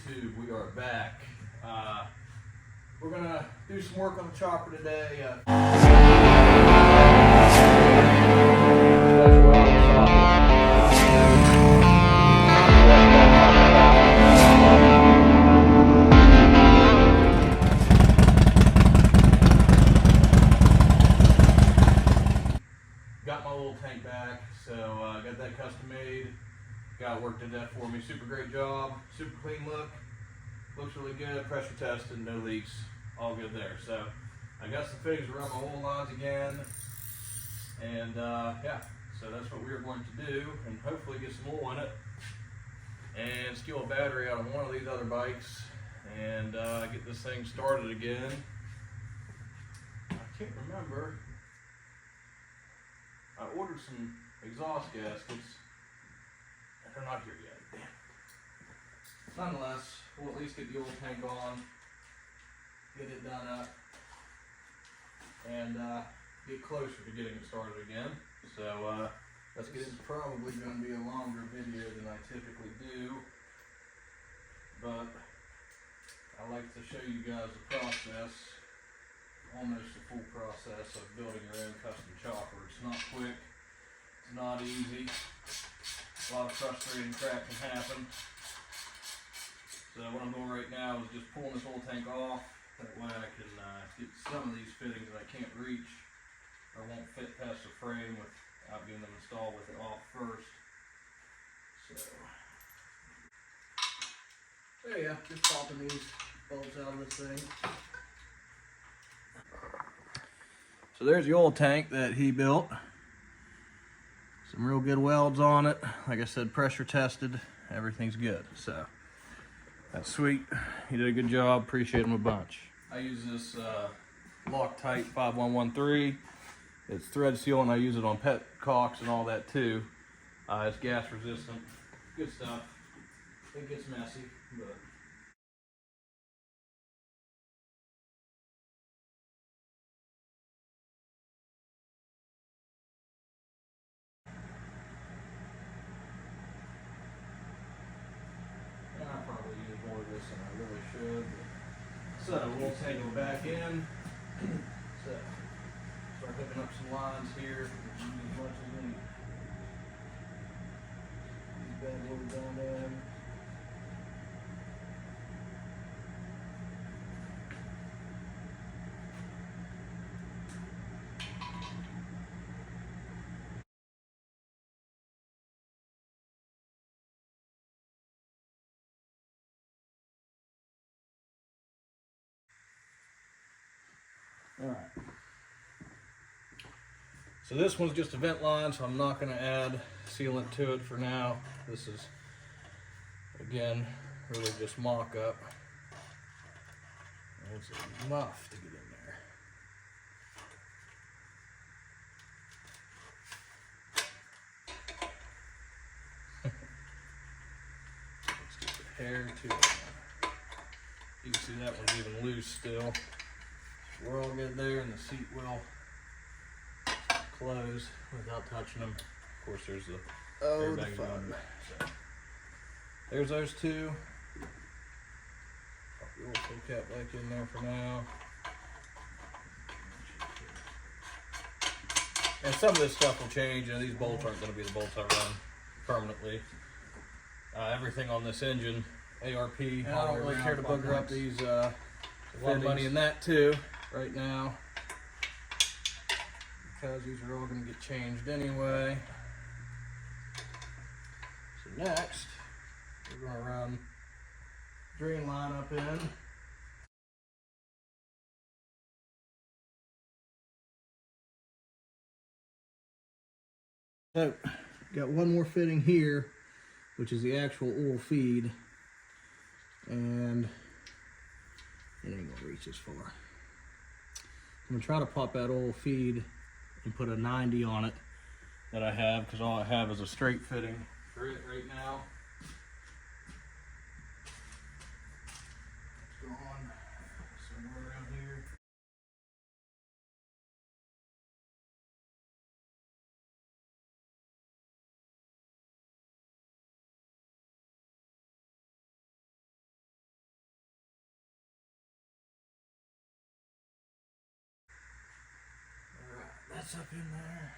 YouTube? We are back. We're gonna do some work on the chopper today. Got my oil tank back, so got that custom made. Guy worked in that for me. Super great job, super clean look. Looks really good, pressure tested, no leaks, all good there. So I got some fittings around my oil lines again, and yeah, so that's what we're going to do, and hopefully get some oil in it, and steal a battery out of one of these other bikes, and get this thing started again. I can't remember. I ordered some exhaust gaskets. They're not here yet. Damn. Nonetheless, we'll at least get the oil tank on, get it done up, and get closer to getting it started again. So let's get it. It's probably going to be a longer video than I typically do, but I like to show you guys the process, almost the full process of building your own custom chopper. It's not quick, it's not easy. A lot of frustrating crap can happen. So what I'm doing right now is just pulling this oil tank off. That way I can get some of these fittings that I can't reach or won't fit past the frame without getting them installed with it off first. So there you go, just popping these bolts out of this thing. So there's the oil tank that he built. Some real good welds on it. Like I said, pressure tested. Everything's good. So that's sweet. He did a good job. Appreciate him a bunch. I use this Loctite 5113. It's thread seal, and I use it on pet caulks and all that too. It's gas resistant. Good stuff. It gets messy, but I probably use more of this than I really should. So we'll take it back in. So start hooking up some lines here as much as we need. These bad boys down in. All right. So this one's just a vent line, so I'm not going to add sealant to it for now. This is, again, really just mock-up. It's enough to get in there. Let's get the hair to it. You can see that one's even loose still. We're all good there, and the seat will close without touching them. Of course, there's the airbags on. So there's those two. Pop the oil fill cap back in there for now. And some of this stuff will change. You know, these bolts aren't going to be the bolts I run permanently. Everything on this engine, ARP. And I don't really care to bugger up these. A lot of money in that too right now, because these are all going to get changed anyway. So next, we're going to run drain line up in. So, got one more fitting here, which is the actual oil feed, and it ain't gonna reach as far. I'm gonna try to pop that oil feed and put a 90 on it that I have, because all I have is a straight fitting for it right now. It's gone somewhere around here. That's up in there.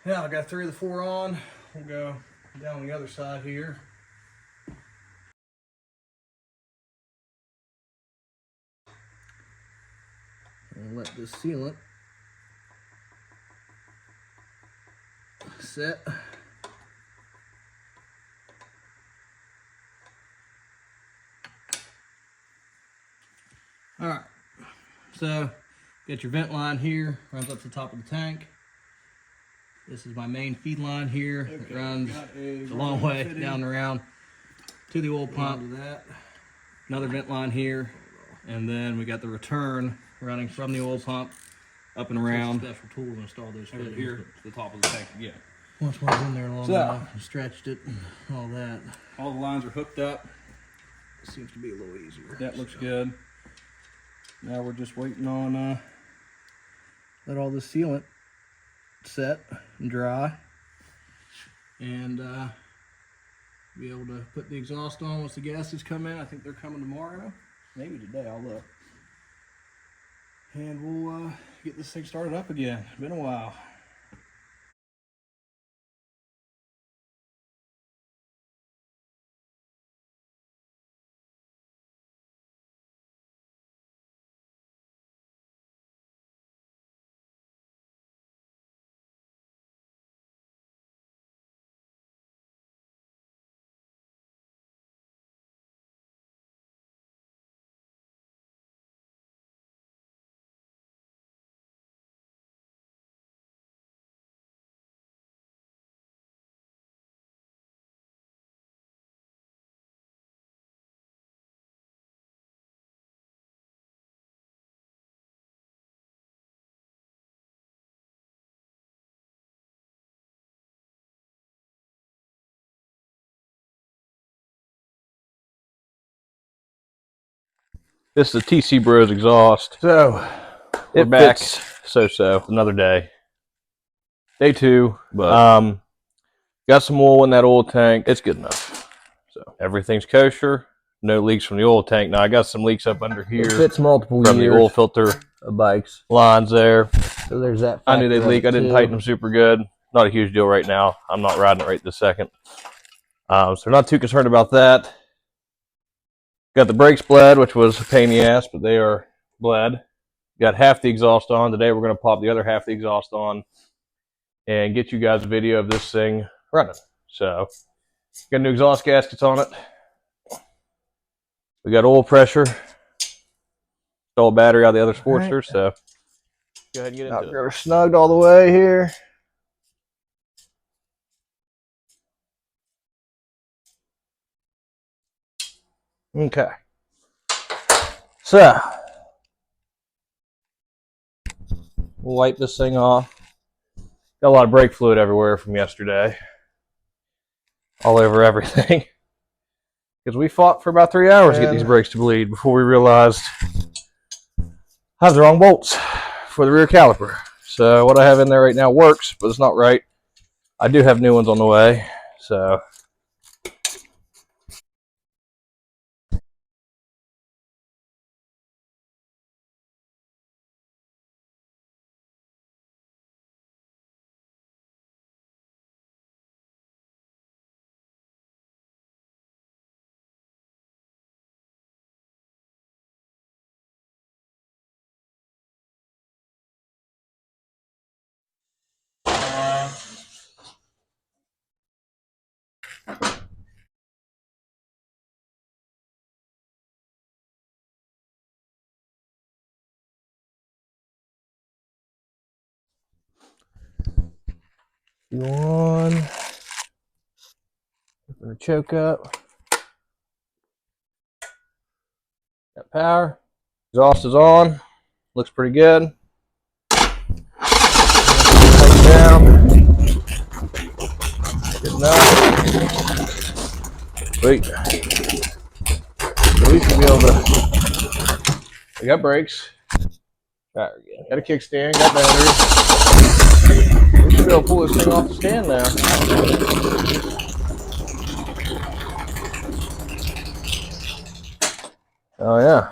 Yeah, I got 3 of the 4 on. We'll go down the other side here. And let this sealant set. All right, so get your vent line here, runs up to the top of the tank. This is my main feed line here. Okay. It runs a long way down and around to the oil pump. Another vent line here, and then we got the return running from the oil pump up and around. Special tools to install those fittings here to the top of the tank again. Once one's in there long enough, and stretched it and all that. All the lines are hooked up. It seems to be a little easier. That looks good. Now we're just waiting on let all this sealant set and dry, and be able to put the exhaust on once the gases come in. I think they're coming tomorrow, maybe today. I'll look, and we'll get this thing started up again. It's been a while. This is a TC Bros exhaust. So it fits so another day. Day 2, but got some oil in that oil tank. It's good enough. So everything's kosher. No leaks from the oil tank. Now I got some leaks up under here. It fits multiple from years the oil filter of bikes lines there. So there's that. I knew they'd leak. I didn't tighten them super good. Not a huge deal right now. I'm not riding it right this second. So not too concerned about that. Got the brakes bled, which was a pain in the ass, but they are bled. Got half the exhaust on. Today we're going to pop the other half of the exhaust on and get you guys a video of this thing running. So got new exhaust gaskets on it. We got oil pressure. Install battery out of the other Sportster. Right. So go ahead and get into it. We're snugged all the way here. Okay. So we'll wipe this thing off. Got a lot of brake fluid everywhere from yesterday. All over everything. Because we fought for about 3 hours to get these brakes to bleed before we realized I have the wrong bolts for the rear caliper. So what I have in there right now works, but it's not right. I do have new ones on the way. So one, open the choke up. Got power. Exhaust is on. Looks pretty good. Tighten down. Good enough. Sweet. So we should be able to. We got brakes. Got a kickstand. Got batteries. We should be able to pull this thing off the stand now. Oh yeah.